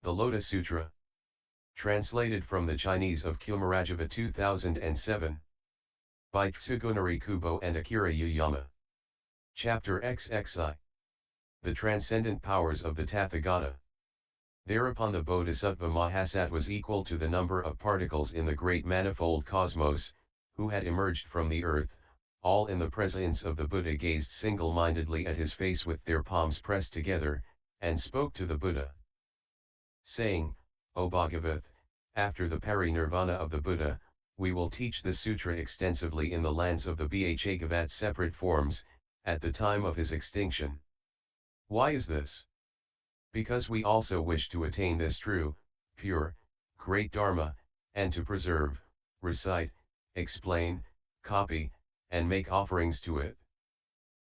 The Lotus Sutra. Translated from the Chinese of Kumarajava 2007. By Tsugunari Kubo and Akira Yuyama. Chapter XXI. The Transcendent Powers of the Tathagata. Thereupon the Bodhisattva Mahasat was equal to the number of particles in the great manifold cosmos, who had emerged from the earth, all in the presence of the Buddha gazed single-mindedly at his face with their palms pressed together, and spoke to the Buddha, saying, O Bhagavath, after the pari-nirvana of the Buddha, we will teach the sutra extensively in the lands of the Bhagavat separate forms, at the time of his extinction. Why is this? Because we also wish to attain this true, pure, great Dharma, and to preserve, recite, explain, copy, and make offerings to it.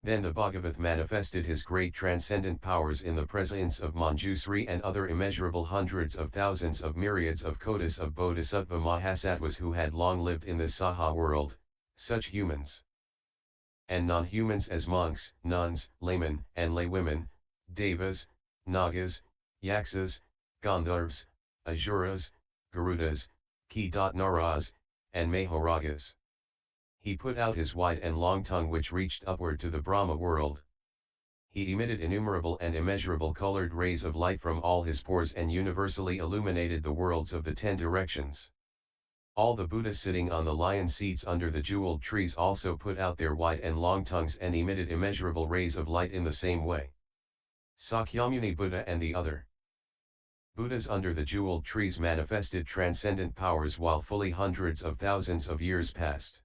Then the Bhagavath manifested his great transcendent powers in the presence of Manjusri and other immeasurable hundreds of thousands of myriads of kotis of Bodhisattva Mahasattvas who had long lived in the Saha world, such humans and non-humans as monks, nuns, laymen, and laywomen, devas, nagas, yaksas, gandharvas, asuras, garudas, naras, and mahoragas. He put out his wide and long tongue which reached upward to the Brahma world. He emitted innumerable and immeasurable colored rays of light from all his pores and universally illuminated the worlds of the 10 directions. All the Buddhas sitting on the lion seats under the jeweled trees also put out their wide and long tongues and emitted immeasurable rays of light in the same way. Sakyamuni Buddha and the other Buddhas under the jeweled trees manifested transcendent powers while fully hundreds of thousands of years passed.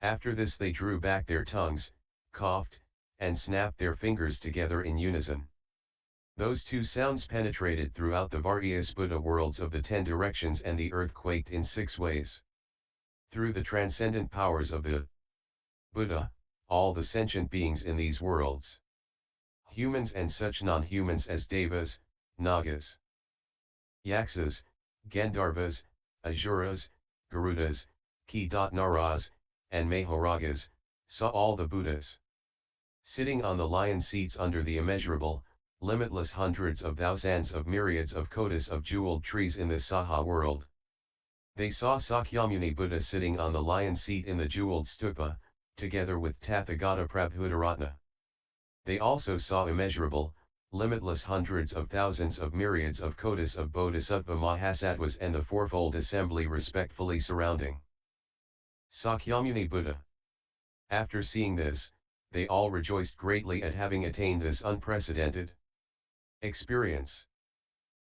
After this they drew back their tongues, coughed, and snapped their fingers together in unison. Those two sounds penetrated throughout the various Buddha worlds of the 10 directions and the earth quaked in 6 ways. Through the transcendent powers of the Buddha, all the sentient beings in these worlds, humans and such non-humans as devas, nagas, yaksas, gandharvas, asuras, garudas, naras, and mahoragas, saw all the Buddhas sitting on the lion seats under the immeasurable, limitless hundreds of thousands of myriads of kotis of jeweled trees in the Saha world. They saw Sakyamuni Buddha sitting on the lion seat in the jeweled stupa, together with Tathagata Prabhutaratna. They also saw immeasurable, limitless hundreds of thousands of myriads of kotis of Bodhisattva Mahasattvas and the fourfold assembly respectfully surrounding Sakyamuni Buddha. After seeing this, they all rejoiced greatly at having attained this unprecedented experience.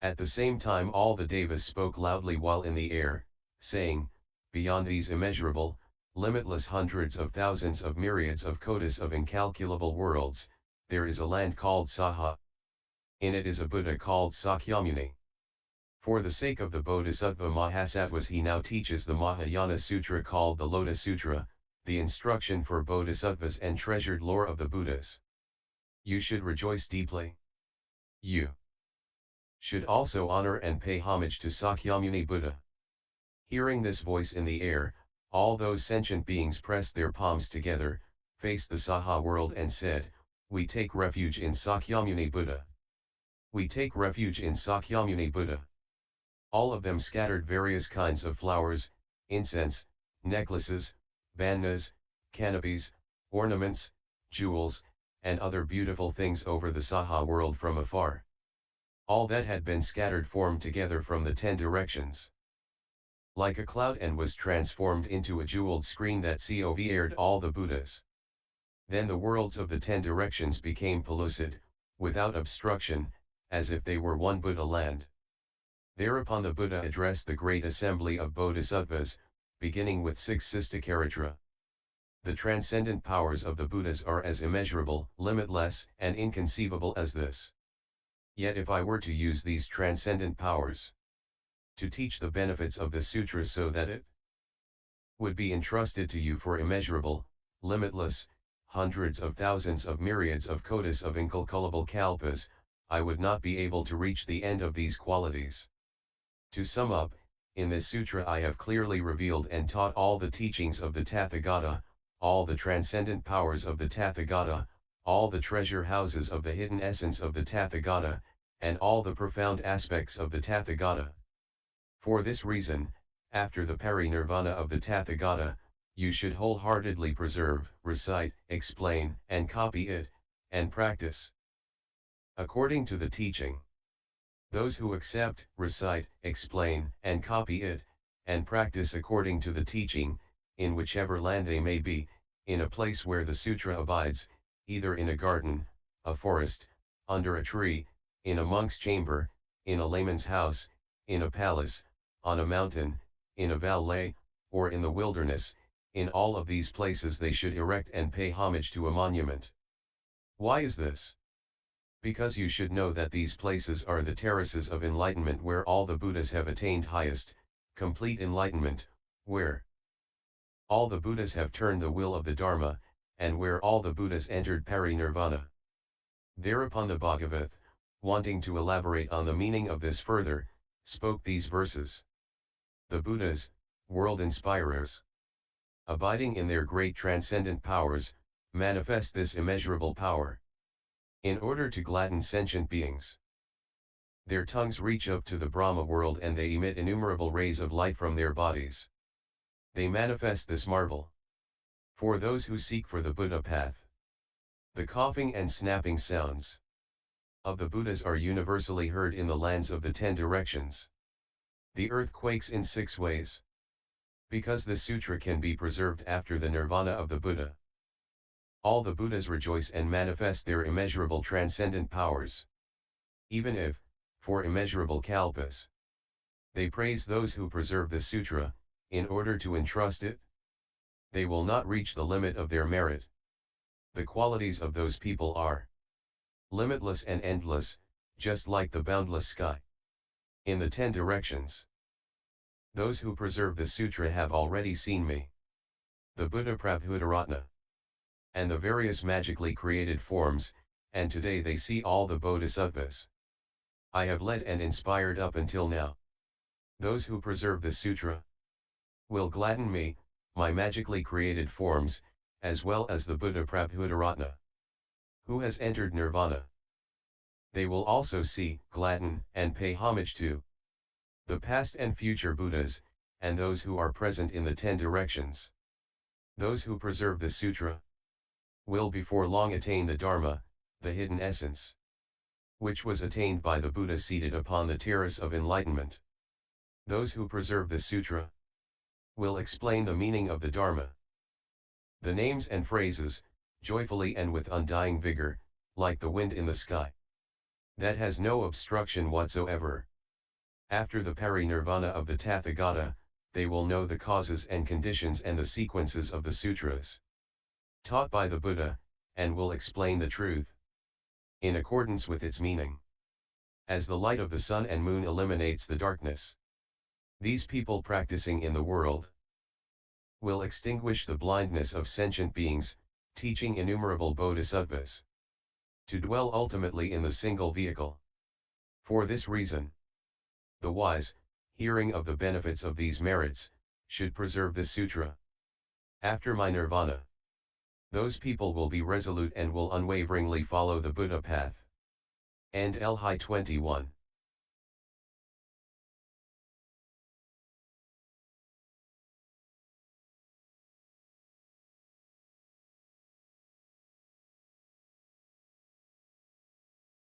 At the same time all the devas spoke loudly while in the air, saying, beyond these immeasurable, limitless hundreds of thousands of myriads of kotis of incalculable worlds, there is a land called Saha. In it is a Buddha called Sakyamuni. For the sake of the Bodhisattva Mahasattvas he now teaches the Mahayana Sutra called the Lotus Sutra, the instruction for Bodhisattvas and treasured lore of the Buddhas. You should rejoice deeply. You should also honor and pay homage to Sakyamuni Buddha. Hearing this voice in the air, all those sentient beings pressed their palms together, faced the Saha world and said, we take refuge in Sakyamuni Buddha. We take refuge in Sakyamuni Buddha. All of them scattered various kinds of flowers, incense, necklaces, bandhas, canopies, ornaments, jewels, and other beautiful things over the Saha world from afar. All that had been scattered formed together from the 10 directions like a cloud and was transformed into a jeweled screen that covered all the Buddhas. Then the worlds of the 10 directions became pellucid, without obstruction, as if they were one Buddha land. Thereupon the Buddha addressed the great assembly of bodhisattvas, beginning with 6 Sistakaritra. The transcendent powers of the Buddhas are as immeasurable, limitless, and inconceivable as this. Yet if I were to use these transcendent powers to teach the benefits of the sutra so that it would be entrusted to you for immeasurable, limitless, hundreds of thousands of myriads of kotis of incalculable kalpas, I would not be able to reach the end of these qualities. To sum up, in this sutra I have clearly revealed and taught all the teachings of the Tathagata, all the transcendent powers of the Tathagata, all the treasure houses of the hidden essence of the Tathagata, and all the profound aspects of the Tathagata. For this reason, after the parinirvana of the Tathagata, you should wholeheartedly preserve, recite, explain, and copy it, and practice. According to the teaching, those who accept, recite, explain, and copy it, and practice according to the teaching, in whichever land they may be, in a place where the sutra abides, either in a garden, a forest, under a tree, in a monk's chamber, in a layman's house, in a palace, on a mountain, in a valley, or in the wilderness, in all of these places they should erect and pay homage to a monument. Why is this? Because you should know that these places are the terraces of enlightenment where all the Buddhas have attained highest, complete enlightenment, where all the Buddhas have turned the wheel of the Dharma, and where all the Buddhas entered parinirvana. Thereupon the Bhagavath, wanting to elaborate on the meaning of this further, spoke these verses. The Buddhas, world inspirers, abiding in their great transcendent powers, manifest this immeasurable power. In order to gladden sentient beings, their tongues reach up to the Brahma world and they emit innumerable rays of light from their bodies. They manifest this marvel. For those who seek for the Buddha path, the coughing and snapping sounds of the Buddhas are universally heard in the lands of the 10 directions. The earth quakes in 6 ways. Because this sutra can be preserved after the nirvana of the Buddha, all the Buddhas rejoice and manifest their immeasurable transcendent powers. Even if, for immeasurable kalpas, they praise those who preserve the sutra, in order to entrust it, they will not reach the limit of their merit. The qualities of those people are limitless and endless, just like the boundless sky. In the 10 directions, those who preserve the sutra have already seen me, the Buddha Prabhutaratna, and the various magically created forms, and today they see all the bodhisattvas I have led and inspired up until now. Those who preserve the sutra will gladden me, my magically created forms, as well as the Buddha Prabhutaratna, who has entered nirvana. They will also see, gladden, and pay homage to the past and future Buddhas, and those who are present in the 10 directions. Those who preserve the sutra will before long attain the Dharma, the hidden essence, which was attained by the Buddha seated upon the terrace of enlightenment. Those who preserve the sutra will explain the meaning of the Dharma, the names and phrases, joyfully and with undying vigor, like the wind in the sky, that has no obstruction whatsoever. After the parinirvana of the Tathagata, they will know the causes and conditions and the sequences of the sutras taught by the Buddha, and will explain the truth in accordance with its meaning. As the light of the sun and moon eliminates the darkness, these people practicing in the world will extinguish the blindness of sentient beings, teaching innumerable bodhisattvas to dwell ultimately in the single vehicle. For this reason, the wise, hearing of the benefits of these merits, should preserve this sutra. After my nirvana, those people will be resolute and will unwaveringly follow the Buddha path. End L. 21.